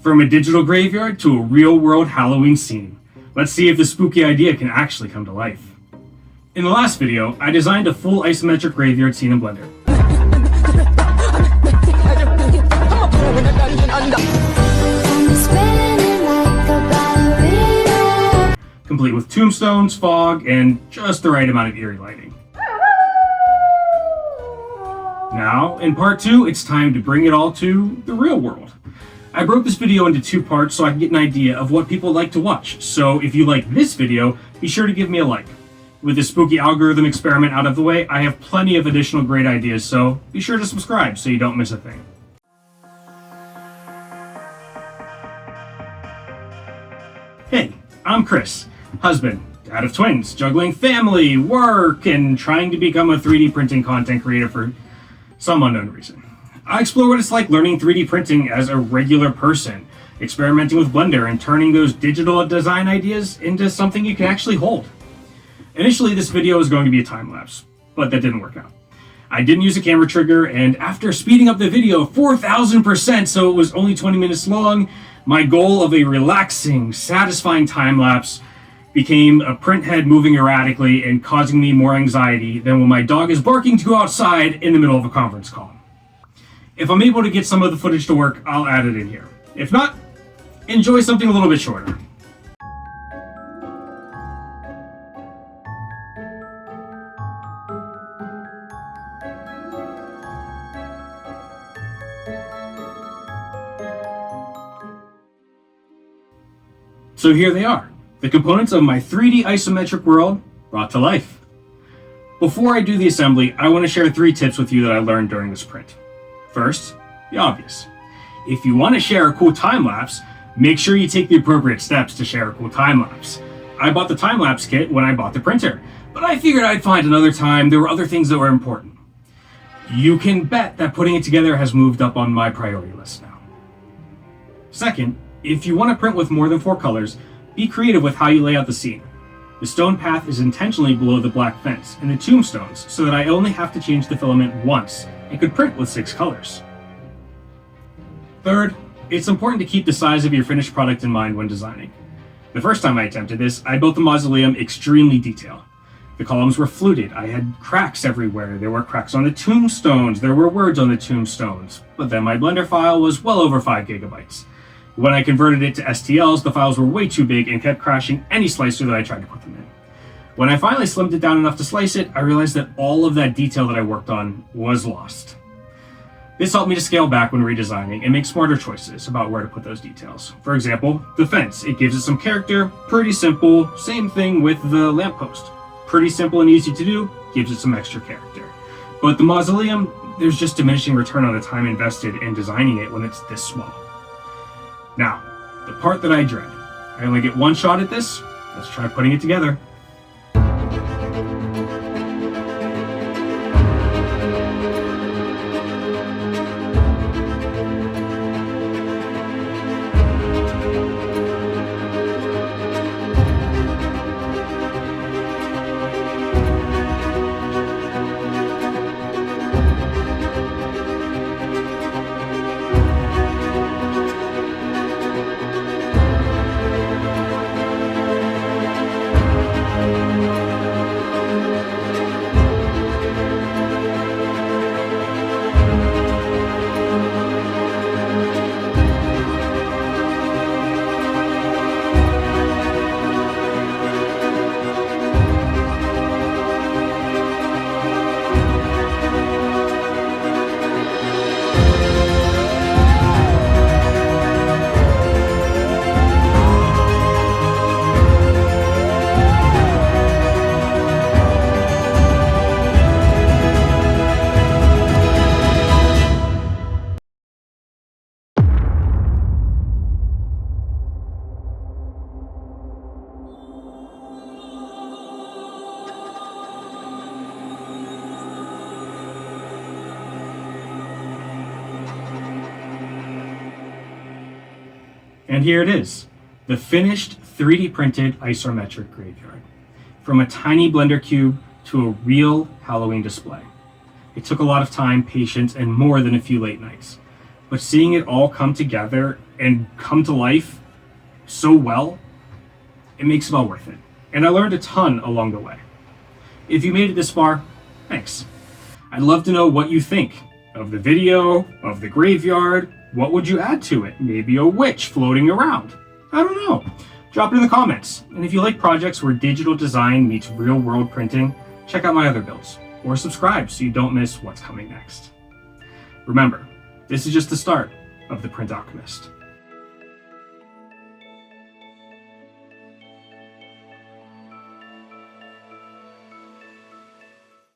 From a digital graveyard to a real-world Halloween scene. Let's see if this spooky idea can actually come to life. In the last video, I designed a full isometric graveyard scene in Blender. Complete with tombstones, fog, and just the right amount of eerie lighting. Now, in part 2, it's time to bring it all to the real world. I broke this video into 2 parts so I can get an idea of what people like to watch, so if you like this video, be sure to give me a like. With this spooky algorithm experiment out of the way, I have plenty of additional great ideas, so be sure to subscribe so you don't miss a thing. Hey, I'm Chris, husband, dad of twins, juggling family, work, and trying to become a 3D printing content creator for some unknown reason. I explore what it's like learning 3D printing as a regular person, experimenting with Blender and turning those digital design ideas into something you can actually hold. Initially, this video was going to be a time-lapse, but that didn't work out. I didn't use a camera trigger, and after speeding up the video 4,000% so it was only 20 minutes long, my goal of a relaxing, satisfying time-lapse became a print head moving erratically and causing me more anxiety than when my dog is barking to go outside in the middle of a conference call. If I'm able to get some of the footage to work, I'll add it in here. If not, enjoy something a little bit shorter. So here they are, the components of my 3D isometric world brought to life. Before I do the assembly, I want to share 3 tips with you that I learned during this print. First, the obvious. If you want to share a cool time-lapse, make sure you take the appropriate steps to share a cool time-lapse. I bought the time-lapse kit when I bought the printer, but I figured I'd find another time there were other things that were important. You can bet that putting it together has moved up on my priority list now. Second, if you want to print with more than 4 colors, be creative with how you lay out the scene. The stone path is intentionally below the black fence and the tombstones so that I only have to change the filament once and could print with 6 colors. Third, it's important to keep the size of your finished product in mind when designing. The first time I attempted this, I built the mausoleum extremely detailed. The columns were fluted, I had cracks everywhere, there were cracks on the tombstones, there were words on the tombstones, but then my Blender file was well over 5 gigabytes. When I converted it to STLs, the files were way too big and kept crashing any slicer that I tried to put them in. When I finally slimmed it down enough to slice it, I realized that all of that detail that I worked on was lost. This helped me to scale back when redesigning and make smarter choices about where to put those details. For example, the fence, it gives it some character, pretty simple, same thing with the lamppost. Pretty simple and easy to do, gives it some extra character. But the mausoleum, there's just diminishing return on the time invested in designing it when it's this small. Now, the part that I dread. I only get one shot at this, let's try putting it together. And here it is, the finished 3D printed isometric graveyard. From a tiny Blender cube to a real Halloween display. It took a lot of time, patience, and more than a few late nights. But seeing it all come together and come to life so well, it makes it all worth it. And I learned a ton along the way. If you made it this far, thanks. I'd love to know what you think of the video, of the graveyard. What would you add to it? Maybe a witch floating around. I don't know. Drop it in the comments. And if you like projects where digital design meets real world printing, check out my other builds, or subscribe so you don't miss what's coming next. Remember, this is just the start of the Print Alchemist.